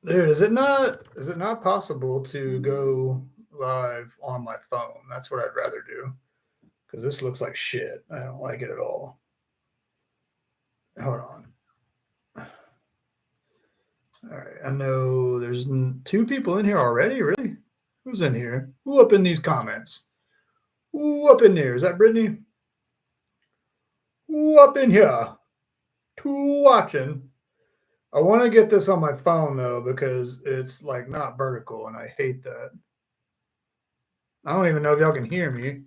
Dude, is it not possible to go live on my phone? That's what I'd rather do. Because this looks like shit. I don't like it at all. Hold on. All right. I know there's two people in here already. Really? Who's in here? Who up in these comments? Who up in there? Is that Brittany? Who up in here? Two watching. I want to get this on my phone though because it's like not vertical and I hate that. I don't even know if y'all can hear me.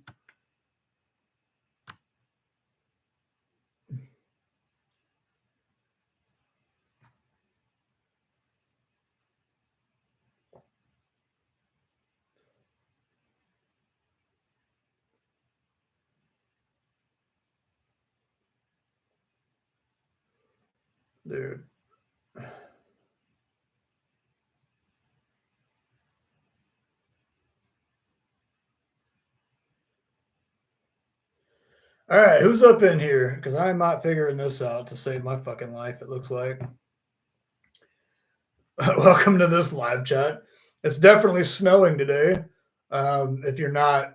Dude. All right, who's up in here? Because I'm not figuring this out to save my fucking life, it looks like. Welcome to this live chat. It's definitely snowing today. If you're not,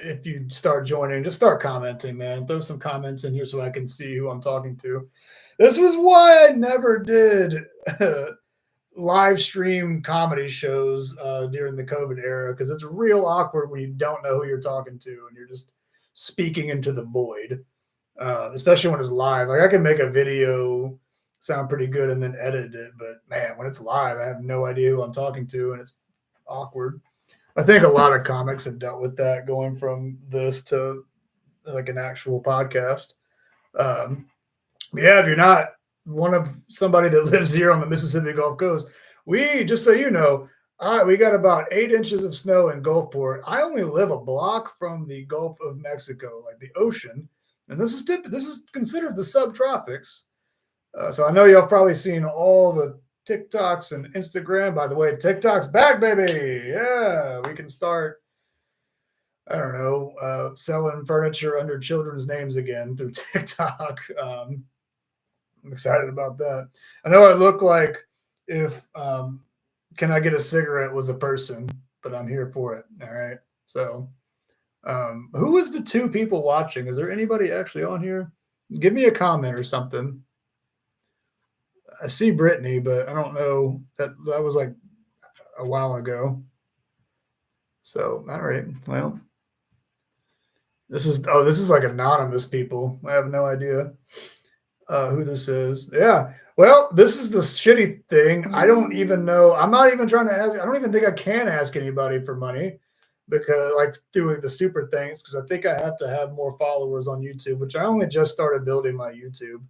if you start joining, just start commenting, man. Throw some comments in here so I can see who I'm talking to. This was why I never did live stream comedy shows during the COVID era because it's real awkward when you don't know who you're talking to and you're just speaking into the void, especially when it's live. Like I can make a video sound pretty good and then edit it, but man, when it's live, I have no idea who I'm talking to and it's awkward. I think a lot of comics have dealt with that going from this to like an actual podcast. Um, yeah, if you're not one of somebody that lives here on the Mississippi Gulf Coast, we just so you know, we got about 8 inches of snow in Gulfport. I only live a block from the Gulf of Mexico, like the ocean, and this is considered the subtropics. So I know y'all probably seen all the TikToks and Instagram. By the way, TikTok's back, baby. Yeah, we can start. I don't know, selling furniture under children's names again through TikTok. I'm excited about that. I know I look like if "Can I Get a Cigarette" was a person, but I'm here for it. All right. So, who is the two people watching? Is there anybody actually on here? Give me a comment or something. I see Brittany, but I don't know that was like a while ago. So, all right. Well, this is like anonymous people. I have no idea who this is. Yeah. Well, this is the shitty thing. I don't even know. I'm not even trying to ask. I don't even think I can ask anybody for money because, like, doing the super things, because I think I have to have more followers on YouTube, which I only just started building my YouTube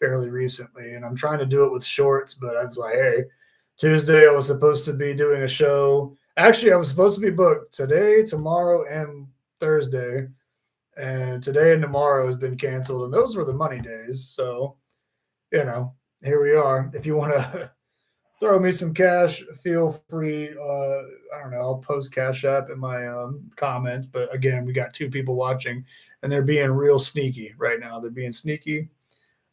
fairly recently. And I'm trying to do it with shorts, but I was like, hey, Tuesday I was supposed to be doing a show. Actually, I was supposed to be booked today, tomorrow, and Thursday, and today and tomorrow has been canceled, and those were the money days. So, here we are. If you want to throw me some cash, feel free. I don't know. I'll post Cash App in my comments. But again, we got two people watching, and they're being real sneaky right now. They're being sneaky.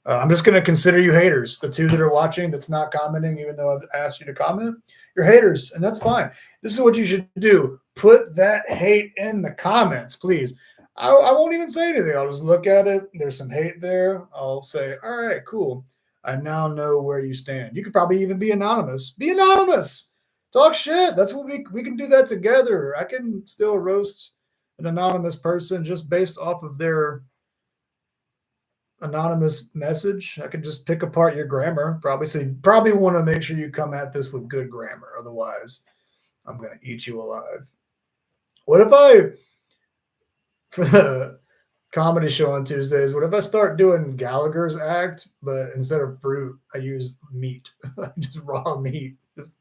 I'm just going to consider you haters. The two that are watching that's not commenting, even though I've asked you to comment, you're haters, and that's fine. This is what you should do. Put that hate in the comments, please. I won't even say anything. I'll just look at it. There's some hate there. I'll say, all right, cool. I now know where you stand. You could probably even be anonymous. Be anonymous. Talk shit. That's what we can do that together. I can still roast an anonymous person just based off of their anonymous message. I could just pick apart your grammar. Probably so you probably want to make sure you come at this with good grammar. Otherwise, I'm gonna eat you alive. What if I for the comedy show on Tuesdays, what if I start doing Gallagher's act, but instead of fruit, I use meat. Just raw meat. Just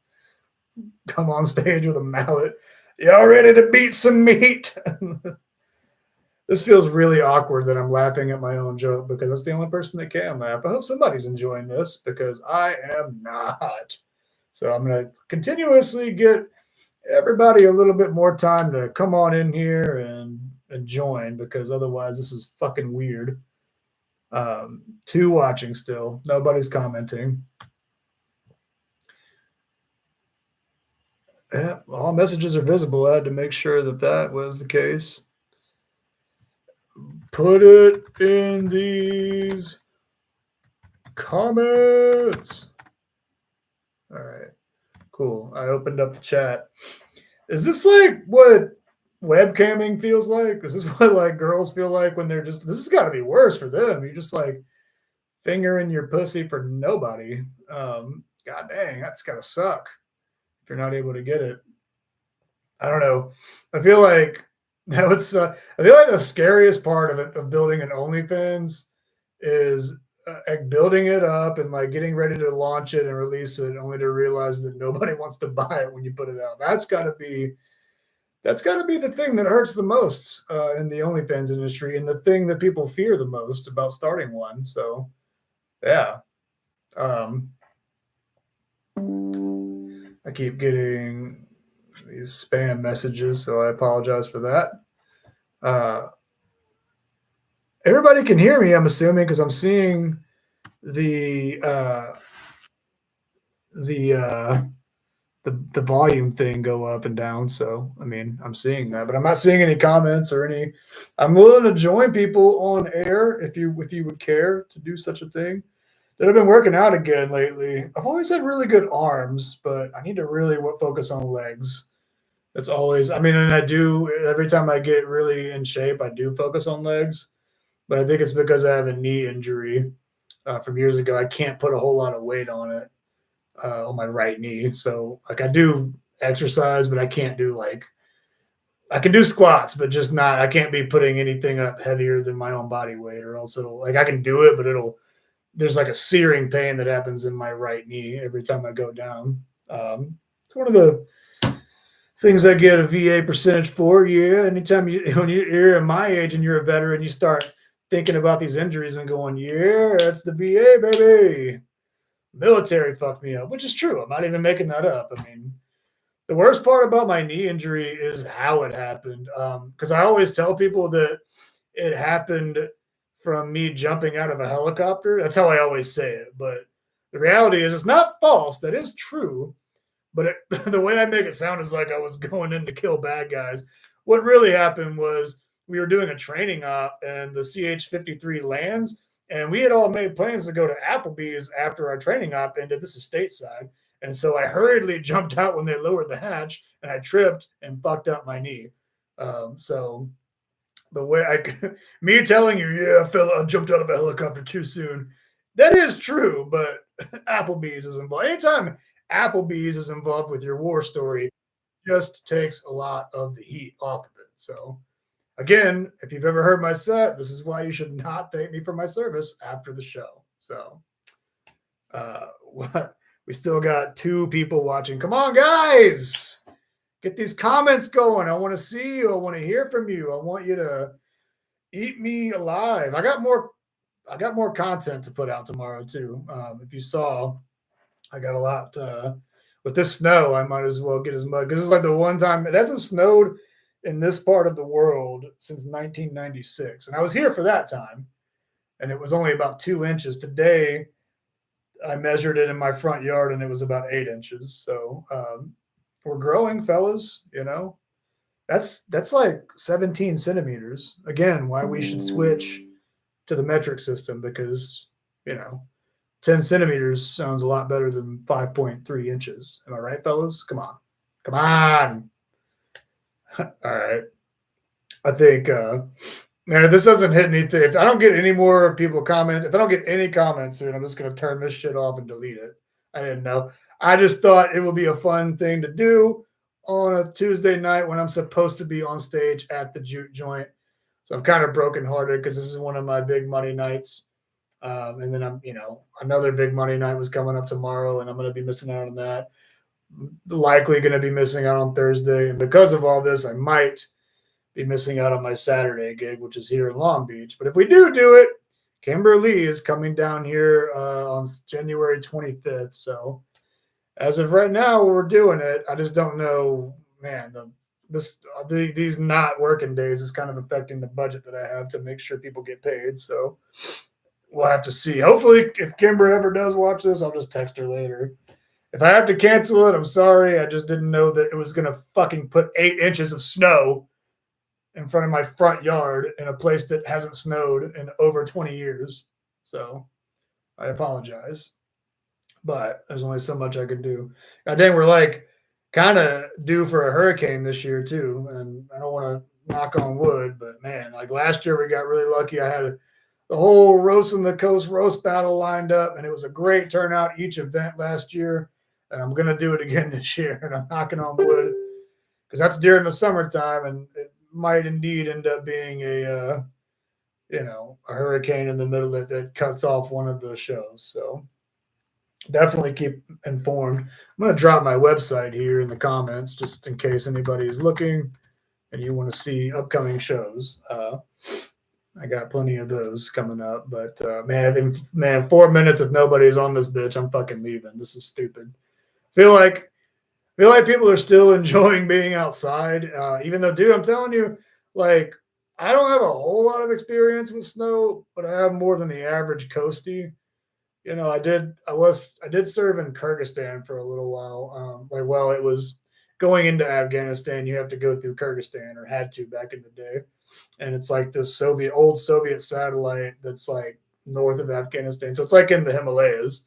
come on stage with a mallet. Y'all ready to beat some meat? This feels really awkward that I'm laughing at my own joke because that's the only person that can laugh. I hope somebody's enjoying this because I am not. So I'm going to continuously get everybody a little bit more time to come on in here and join because otherwise this is fucking weird. Two watching still. Nobody's commenting. Yeah, all messages are visible. I had to make sure that that was the case. Put it in these comments. All right, cool. I opened up the chat. Is this like what webcamming feels like? Is this what like girls feel like when they're just? This has got to be worse for them. You're just like fingering your pussy for nobody. God dang, that's gotta suck if you're not able to get it. I don't know. I feel like that would suck. I feel like the scariest part of it of building an OnlyFans is like building it up and like getting ready to launch it and release it, only to realize that nobody wants to buy it when you put it out. That's got to be the thing that hurts the most in the OnlyFans industry, and the thing that people fear the most about starting one. So, yeah. Um, I keep getting these spam messages, so I apologize for that. Uh, Everybody can hear me, I'm assuming, because I'm seeing the uh, the uh, the volume thing go up and down. So I mean, I'm seeing that, but I'm not seeing any comments or any. I'm willing to join people on air if you would care to do such a thing. That I've been working out again lately. I've always had really good arms, but I need to really focus on legs. That's always. I mean, and I do every time I get really in shape. I do focus on legs, but I think it's because I have a knee injury from years ago. I can't put a whole lot of weight on my right knee. So like I do exercise, but I can't do like I can do squats, but just not. I can't be putting anything up heavier than my own body weight, or else it'll like I can do it, but it'll there's like a searing pain that happens in my right knee every time I go down. It's one of the things I get a VA percentage for. Yeah, anytime when you're at my age and you're a veteran, you start thinking about these injuries and going, yeah, that's the VA, baby. Military fucked me up, which is true. I'm not even making that up. I mean, the worst part about my knee injury is how it happened. Because I always tell people that it happened from me jumping out of a helicopter. That's how I always say it. But the reality is, it's not false. That is true. But the way I make it sound is like I was going in to kill bad guys. What really happened was we were doing a training op, and the CH-53 lands, and we had all made plans to go to Applebee's after our training op ended. This is stateside. And so I hurriedly jumped out when they lowered the hatch, and I tripped and fucked up my knee. So the way me telling you, yeah, fella, I jumped out of a helicopter too soon. That is true, but Applebee's is involved. Anytime Applebee's is involved with your war story, just takes a lot of the heat off of it. So again, if you've ever heard my set, this is why you should not thank me for my service after the show. So what we still got 2 people watching. Come on, guys. Get these comments going. I want to see you. I want to hear from you. I want you to eat me alive. I got more content to put out tomorrow too. If you saw, I got a lot. With this snow, I might as well get as much because it's like the one time it hasn't snowed in this part of the world since 1996, and I was here for that time, and it was only about 2 inches. Today, I measured it in my front yard, and it was about 8 inches. So we're growing, fellas. You know, that's like 17 centimeters. Again, why we should switch to the metric system because, you know, 10 centimeters sounds a lot better than 5.3 inches. Am I right, fellas? Come on. Come on. All right. I think, man, if this doesn't hit anything, if I don't get any more people comment, if I don't get any comments soon, I'm just going to turn this shit off and delete it. I didn't know. I just thought it would be a fun thing to do on a Tuesday night when I'm supposed to be on stage at the Juke Joint. So I'm kind of brokenhearted because this is one of my big money nights. And then another big money night was coming up tomorrow, and I'm going to be missing out on that. Likely going to be missing out on Thursday. And because of all this, I might be missing out on my Saturday gig, which is here in Long Beach. But if we do it, Kimberly is coming down here on January 25th. So as of right now, we're doing it. I just don't know, man, these not working days is kind of affecting the budget that I have to make sure people get paid. So we'll have to see. Hopefully, if Kimber ever does watch this, I'll just text her later If I have to cancel it, I'm sorry. I just didn't know that it was going to fucking put 8 inches of snow in front of my front yard in a place that hasn't snowed in over 20 years. So I apologize, but there's only so much I could do. God dang, we're like kind of due for a hurricane this year too. And I don't want to knock on wood, but man, like last year we got really lucky. I had the whole Roast on the Coast roast battle lined up, and it was a great turnout each event last year. And I'm going to do it again this year. And I'm knocking on wood because that's during the summertime, and it might indeed end up being a a hurricane in the middle that cuts off one of the shows. So definitely keep informed. I'm going to drop my website here in the comments just in case anybody is looking and you want to see upcoming shows. I got plenty of those coming up, but man, 4 minutes if nobody's on this bitch, I'm fucking leaving. This is stupid. Feel like people are still enjoying being outside, even though, dude, I'm telling you, like, I don't have a whole lot of experience with snow, but I have more than the average coastie. I did serve in Kyrgyzstan for a little while. It was going into Afghanistan, you have to go through Kyrgyzstan, or had to back in the day. And it's like this old Soviet satellite that's like north of Afghanistan. So it's like in the Himalayas.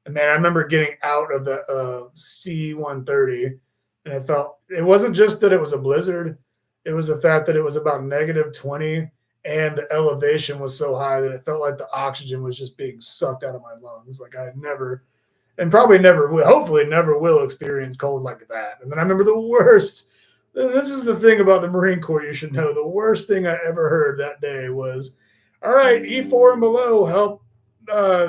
And man, I remember getting out of the C-130, and it wasn't just that it was a blizzard. It was the fact that it was about -20, and the elevation was so high that it felt like the oxygen was just being sucked out of my lungs. Like I had never, and probably never will, hopefully never will experience cold like that. And then I remember the worst. This is the thing about the Marine Corps you should know. The worst thing I ever heard that day was, all right, E4 and below, help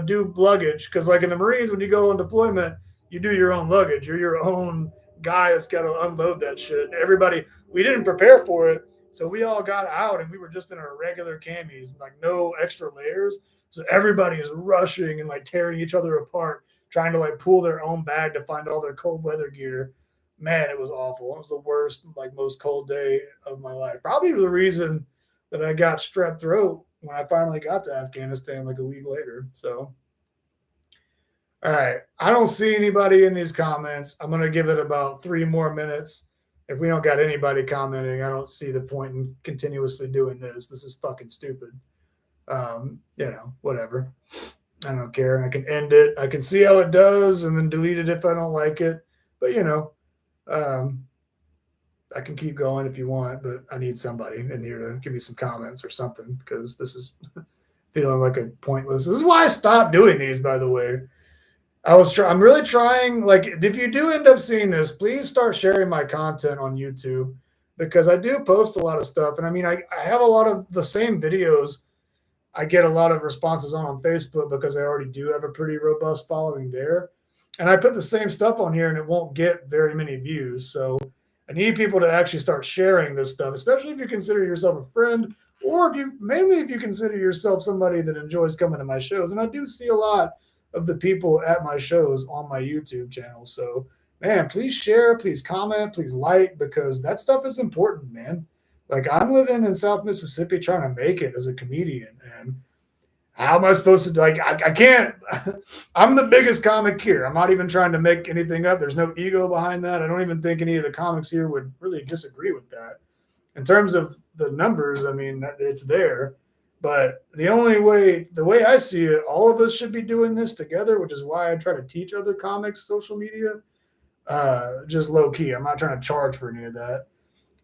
do luggage. Because like in the Marines, when you go on deployment, you do your own luggage. You're your own guy that's got to unload that shit. And everybody, we didn't prepare for it. So we all got out and we were just in our regular camis, like no extra layers. So everybody is rushing and like tearing each other apart, trying to like pull their own bag to find all their cold weather gear. Man, it was awful. It was the worst, like most cold day of my life. Probably the reason that I got strep throat when I finally got to Afghanistan like a week later. So, all right. I don't see anybody in these comments. I'm going to give it about 3 more minutes. If we don't got anybody commenting, I don't see the point in continuously doing this. This is fucking stupid. Whatever. I don't care. I can end it. I can see how it does and then delete it if I don't like it. But, I can keep going if you want, but I need somebody in here to give me some comments or something because this is feeling like a pointless. This is why I stopped doing these, by the way. I'm really trying, like, if you do end up seeing this, please start sharing my content on YouTube because I do post a lot of stuff. And I mean, I have a lot of the same videos I get a lot of responses on Facebook because I already do have a pretty robust following there. And I put the same stuff on here and it won't get very many views. So I need people to actually start sharing this stuff, especially if you consider yourself a friend or if you consider yourself somebody that enjoys coming to my shows. And I do see a lot of the people at my shows on my YouTube channel. So, man, please share, please comment, please like, because that stuff is important, man. Like I'm living in South Mississippi trying to make it as a comedian, and how am I supposed to, like, I can't, I'm the biggest comic here. I'm not even trying to make anything up. There's no ego behind that. I don't even think any of the comics here would really disagree with that. In terms of the numbers, I mean, it's there. But the way I see it, all of us should be doing this together, which is why I try to teach other comics social media, just low key. I'm not trying to charge for any of that.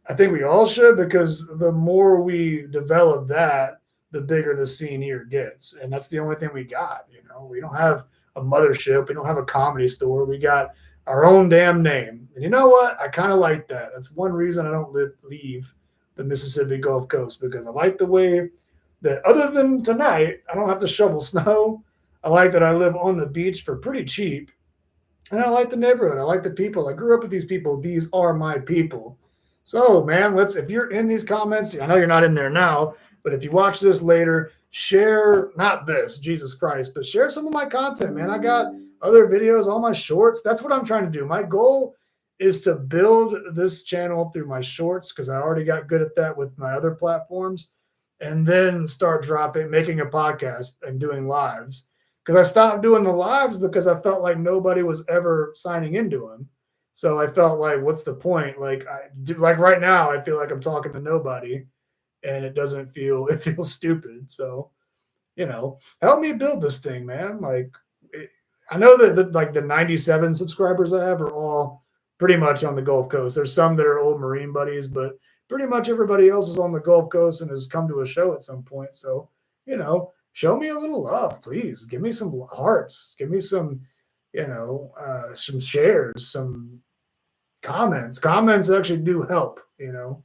I think we all should, because the more we develop that, the bigger the scene here gets. And that's the only thing we got. We don't have a mothership. We don't have a comedy store. We got our own damn name. And you know what? I kind of like that. That's one reason I don't leave the Mississippi Gulf Coast, because I like the way that, other than tonight, I don't have to shovel snow. I like that I live on the beach for pretty cheap. And I like the neighborhood. I like the people. I grew up with these people. These are my people. So, man, if you're in these comments, I know you're not in there now, but if you watch this later, share, not this, Jesus Christ, but share some of my content, man. I got other videos, all my shorts. That's what I'm trying to do. My goal is to build this channel through my shorts, because I already got good at that with my other platforms, and then start making a podcast and doing lives. because I stopped doing the lives because I felt like nobody was ever signing into them. So I felt like, what's the point? Like like right now, I feel like I'm talking to nobody, and it feels stupid. So help me build this thing, man. Like I know that like the 97 subscribers I have are all pretty much on the Gulf Coast. There's some that are old Marine buddies, but pretty much everybody else is on the Gulf Coast and has come to a show at some point. So, show me a little love, please. Give me some hearts. Give me some, some shares, some comments. Comments actually do help. And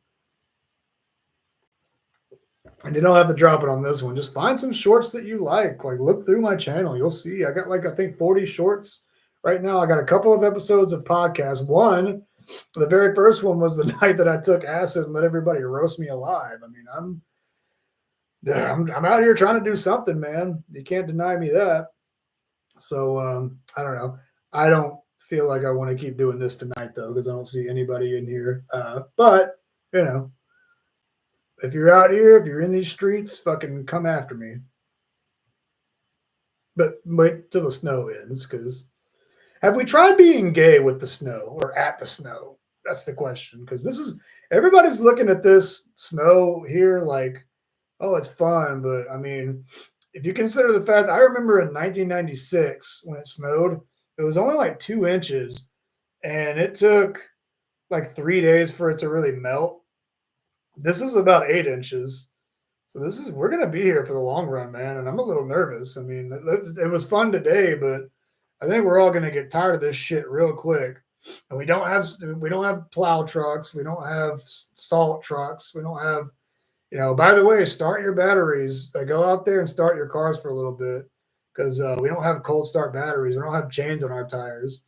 you don't have to drop it on this one. Just find some shorts that you like. Like look through my channel. You'll see. I got like I think 40 shorts right now. I got a couple of episodes of podcasts. The very first one was the night that I took acid and let everybody roast me alive. I mean, I'm out here trying to do something, man. You can't deny me that. So I don't know. I don't feel like I want to keep doing this tonight though, because I don't see anybody in here. But if you're out here, if you're in these streets, fucking come after me. But wait till the snow ends, because have we tried being gay with the snow or at the snow? That's the question. Because everybody's looking at this snow here like, oh, it's fun. But I mean, if you consider the fact, I remember in 1996 when it snowed, it was only like 2 inches, and it took like 3 days for it to really melt. This is about 8 inches. So we're going to be here for the long run, man. And I'm a little nervous. I mean, it was fun today, but I think we're all going to get tired of this shit real quick. And we don't have plow trucks. We don't have salt trucks. We don't have, by the way, start your batteries. Go out there and start your cars for a little bit, because we don't have cold start batteries. We don't have chains on our tires.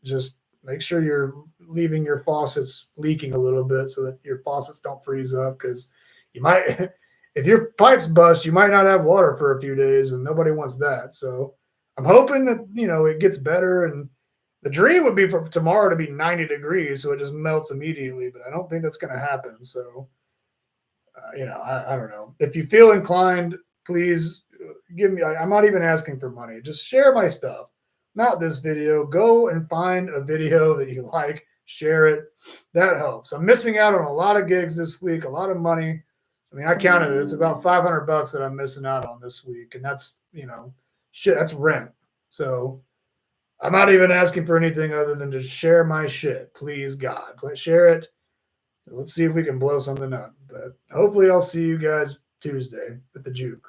Just make sure you're leaving your faucets leaking a little bit so that your faucets don't freeze up, because you might, if your pipes bust, you might not have water for a few days, and nobody wants that. So I'm hoping that, it gets better. And the dream would be for tomorrow to be 90 degrees, so it just melts immediately, but I don't think that's going to happen. So, I don't know. If you feel inclined, please give me, I'm not even asking for money. Just share my stuff. Not this video. Go and find a video that you like, share it. That helps. I'm missing out on a lot of gigs this week, a lot of money. I mean, I counted it. It's about $500 that I'm missing out on this week. And that's, shit, that's rent. So I'm not even asking for anything other than to share my shit. Please, God, share it. Let's see if we can blow something up. But hopefully I'll see you guys Tuesday at the Juke.